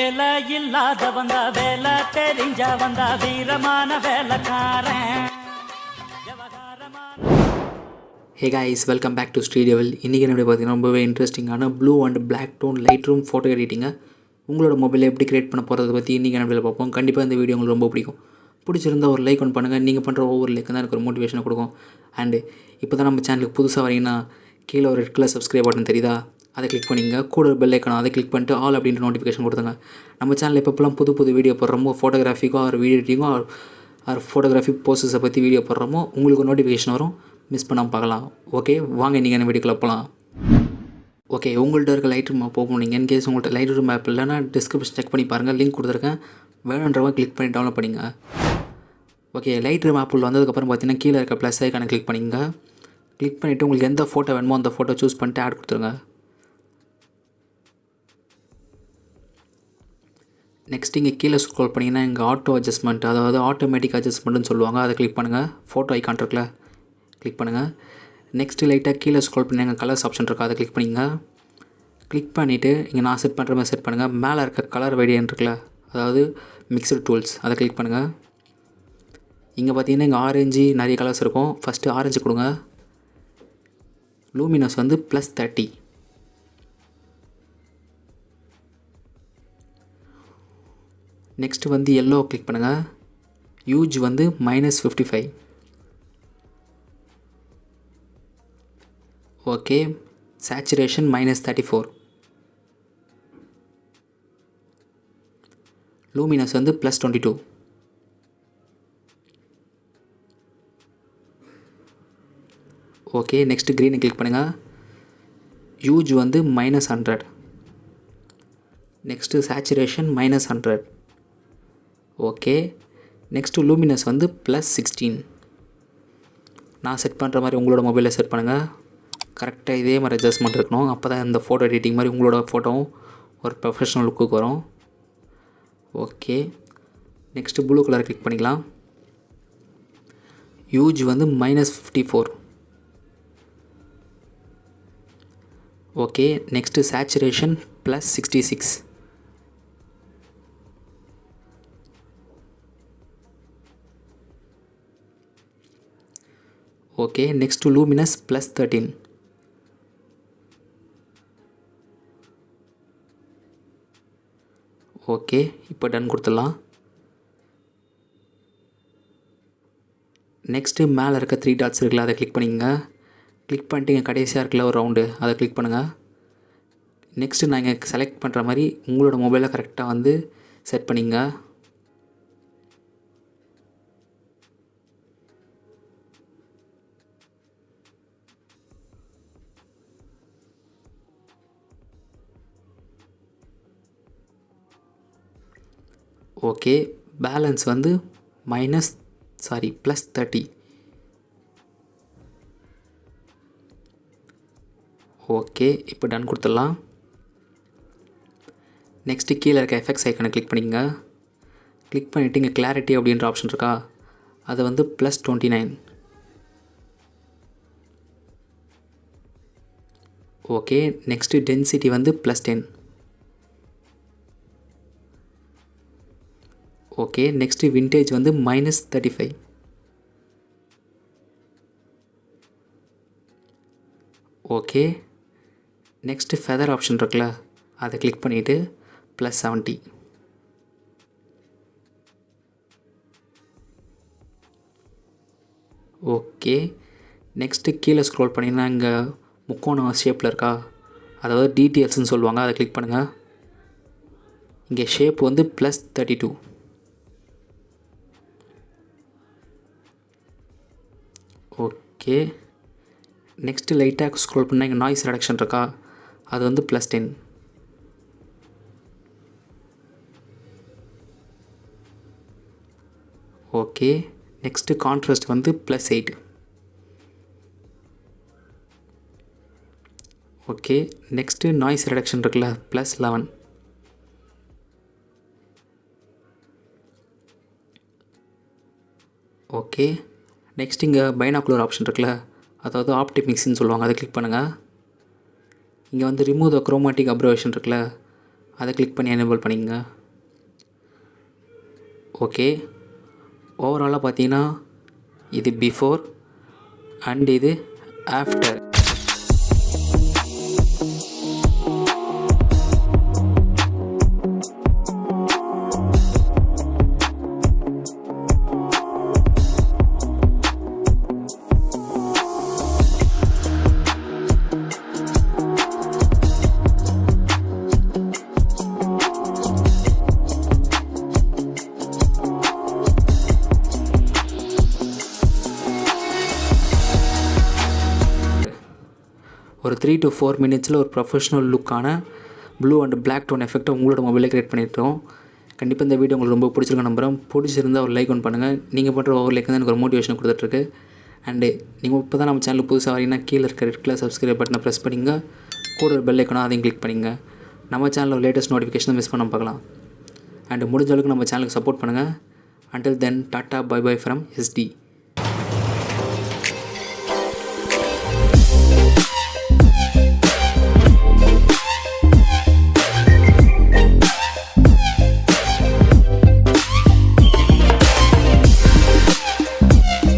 வேலை இல்லாத வந்தா வேலை தெரிஞ்ச வந்தா வீரமான வேலைக்காரன். Hey guys, welcome back to Sri Divil. இன்றைக்கி என்னுடைய பார்த்தீங்கன்னா ரொம்பவே இன்ட்ரெஸ்டிங்கான blue and black tone Lightroom photo எடிட்டிங்கை உங்களோட மொபைலில் எப்படி கிரியேட் பண்ண போகிறத பற்றி இன்றைக்கி என்ன பார்ப்போம். கண்டிப்பாக இந்த வீடியோ உங்களுக்கு ரொம்ப பிடிக்கும். பிடிச்சிருந்தால் ஒரு லைக் ஒன்று பண்ணுங்கள். நீங்கள் பண்ணுற ஒவ்வொரு லைக் தான் எனக்கு ஒரு மோட்டிவேஷனை கொடுக்கும். அண்டு இப்போ தான் நம்ம சேனலுக்கு புதுசாக வரீங்கன்னா கீழே ஒரு ரெட் கலர் சப்ஸ்கிரைப் பட்டன் தெரியுதா, அதை கிளிக் பண்ணிங்க. கூட ஒரு பெல் ஐக்கான அதை கிளிக் பண்ணிட்டு ஆல் அப்படின்ற நோட்டிஃபிகேஷன் கொடுத்துங்க. நம்ம சேனலில் எப்போலாம் புது வீடியோ போடுறோமோ, ஃபோட்டோகிராஃபிக்கோ ஒரு வீடியோ எடிட்டிங்கோ ஒரு ஃபோட்டோகிராஃபி போஸ்டர்ஸை பற்றி வீடியோ போடுறோமோ உங்களுக்கு ஒரு நோட்டிஃபிகேஷன் வரும். மிஸ் பண்ணாமல் பார்க்கலாம். ஓகே, வாங்க இன்றைக்கி என்ன வீடியோக்குள்ள போகலாம். ஓகே, உங்கள்கிட்ட இருக்க லைட்ரூம் ஆப் ஓப்பன் பண்ணிங்க. இன்கேஸ் உங்கள்கிட்ட லைட்ரூம் ஆப் இல்லைனா டிஸ்கிரிப்ஷன் செக் பண்ணி பாருங்கள், லிங்க் கொடுத்துருக்கேன். வேணுன்றவங்க கிளிக் பண்ணி டவுன்லோட் பண்ணிங்க. ஓகே, லைட்ரூம் ஆப் உள்ள வந்ததுக்கப்புறம் பார்த்தீங்கன்னா கீழே இருக்க ப்ளஸ் ஐக்கானை கிளிக் பண்ணிங்க. கிளிக் பண்ணிவிட்டு உங்களுக்கு எந்த ஃபோட்டோ வேணுமோ அந்த ஃபோட்டோ சூஸ் பண்ணிட்டு ஆட் கொடுத்துருங்க. நெக்ஸ்ட் இங்கே கீழே ஸ்க்ரோல் பண்ணிங்கன்னா இங்கே ஆட்டோ அட்ஜஸ்ட்மெண்ட், அதாவது ஆட்டோமேட்டிக் அட்ஜஸ்ட்மெண்ட்னு சொல்லுவாங்க. அதை கிளிக் பண்ணுங்கள். ஃபோட்டோ ஐக்கான் இருக்குல்ல, கிளிக் பண்ணுங்கள். நெக்ஸ்ட்டு லைட்டாக கீழே ஸ்க்ரோல் பண்ணி எங்கள் கலர்ஸ் ஆப்ஷன் இருக்கா, அதை கிளிக் பண்ணிங்க. கிளிக் பண்ணிவிட்டு இங்கே நான் செட் பண்ணுற மாதிரி செட் பண்ணுங்கள். மேலே இருக்க கலர் வேரியன்ட் இருக்குல்ல, அதாவது மிக்சர் டூல்ஸ், அதை கிளிக் பண்ணுங்கள். இங்கே பார்த்தீங்கன்னா இங்கே ஆரஞ்சு நிறைய கலர்ஸ் இருக்கும். ஃபஸ்ட்டு ஆரஞ்சு கொடுங்க. லூமினஸ் வந்து +30. நெக்ஸ்ட்டு வந்து எல்லோ கிளிக் பண்ணுங்கள். யூஜ் வந்து -55. Okay, saturation -34. லூமினஸ் வந்து +22. ஓகே, நெக்ஸ்ட்டு க்ரீனை கிளிக் பண்ணுங்கள். யூஜ் வந்து -100. Next saturation -100. Okay, next luminous வந்து +16. நான் செட் பண்ணுற மாதிரி உங்களோட மொபைலில் செட் பண்ணுங்கள். கரெக்டாக இதே மாதிரி அட்ஜஸ்ட்மெண்ட் இருக்கணும். அப்போ தான் இந்த ஃபோட்டோ எடிட்டிங் மாதிரி உங்களோட ஃபோட்டோவும் ஒரு ப்ரொஃபஷ்னல் லுக்குக்கு வரும். Okay, next blue colour click பண்ணிக்கலாம். யூஜ் வந்து -54. Okay, next saturation +66. Okay, next luminous +13. Okay, இப்போ டன் கொடுத்துடலாம். நெக்ஸ்ட்டு மேலே இருக்க 3 டாட்ஸ் இருக்குல்ல, அதை கிளிக் பண்ணிங்க. கிளிக் பண்ணிட்டு இங்கே கடைசியாக இருக்குல்ல ஒரு ரவுண்டு, அதை கிளிக் பண்ணுங்கள். நெக்ஸ்ட்டு நான் இங்கே செலக்ட் பண்ணுற மாதிரி உங்களோட மொபைலை கரெக்டாக வந்து செட் பண்ணிங்க. ஓகே, பேலன்ஸ் வந்து +30. ஓகே, இப்போ டன் கொடுத்துடலாம். நெக்ஸ்ட்டு கீழே இருக்க எஃபெக்ட்ஸ் ஐக்கனை கிளிக் பண்ணிங்க. கிளிக் பண்ணிவிட்டு இங்கே கிளாரிட்டி அப்படின்ற ஆப்ஷன் இருக்கா, அதை வந்து +29. ஓகே, நெக்ஸ்ட்டு டென்சிட்டி வந்து +10. ஓகே, நெக்ஸ்ட்டு விண்டேஜ் வந்து -35. ஓகே, நெக்ஸ்ட்டு ஃபெதர் ஆப்ஷன் இருக்குல்ல, அதை கிளிக் பண்ணிவிட்டு +70. ஓகே, நெக்ஸ்ட்டு கீழே ஸ்க்ரோல் பண்ணிங்கன்னா இங்கே முக்கோணம் ஷேப்பில் இருக்கா, அதாவது டீட்டெயில்ஸ்னு சொல்லுவாங்க, அதை கிளிக் பண்ணுங்கள். இங்கே ஷேப் வந்து +32. ஓகே, நெக்ஸ்ட்டு லைட்டாக ஸ்க்ரோல் பண்ணால் இங்கே நாய்ஸ் ரிடக்ஷன் இருக்கா, அது வந்து +10. ஓகே, நெக்ஸ்ட்டு கான்ட்ராஸ்ட் வந்து +8. ஓகே, நெக்ஸ்ட்டு நாய்ஸ் ரிடக்ஷன் இருக்குல்ல, +11. ஓகே, நெக்ஸ்ட் இங்கே பைனாகுலர் ஆப்ஷன் இருக்குல்ல, அதாவது ஆப்டிக் மிக்ஸ்ன்னு சொல்லுவாங்க, அதை கிளிக் பண்ணுங்கள். இங்கே வந்து ரிமூவ் த குரோமாட்டிக் அப்சர்வேஷன் இருக்குல்ல, அதை கிளிக் பண்ணி எனேபிள் பண்ணிங்க. ஓகே. ஓவராலாக பார்த்தீங்கன்னா இது பிஃபோர் அண்ட் இது ஆஃப்டர். ஒரு 3 to 4 மினிட்ஸில் ஒரு ப்ரொஃபஷ்னல் லுக்கான ப்ளூ அண்ட் பிளாக் டோன் எஃபெக்ட்டை உங்களோட மொபைலில் க்ரியேட் பண்ணிட்டோம். கண்டிப்பாக இந்த வீடியோ உங்களுக்கு ரொம்ப பிடிச்சிருக்க நம்புகிறேன். பிடிச்சிருந்தால் ஒரு லைக் ஒன் பண்ணுங்கள். நீங்கள் பண்ணுற ஒவ்வொரு லைக் தான் எனக்கு ஒரு மோட்டிவேஷன் கொடுத்துட்ருக்கு. அண்டு நீங்கள் இப்போ தான் நம்ம சேனலுக்கு புதுசாக வரீங்கன்னா கீழே இருக்க ரெட் கலர் சப்ஸ்கிரைப் பட்டனை ப்ரெஸ் பண்ணிங்க. கூட ஒரு பெல் ஐக்கனா அதையும் கிளிக் பண்ணிங்க. நம்ம சேனலில் லேட்டஸ்ட் நோட்டிஃபிகேஷனை மிஸ் பண்ண பார்க்கலாம். அண்டு முடிஞ்ச அளவுக்கு நம்ம சேனலுக்கு சப்போர்ட் பண்ணுங்கள். Until then tata bye bye from SD.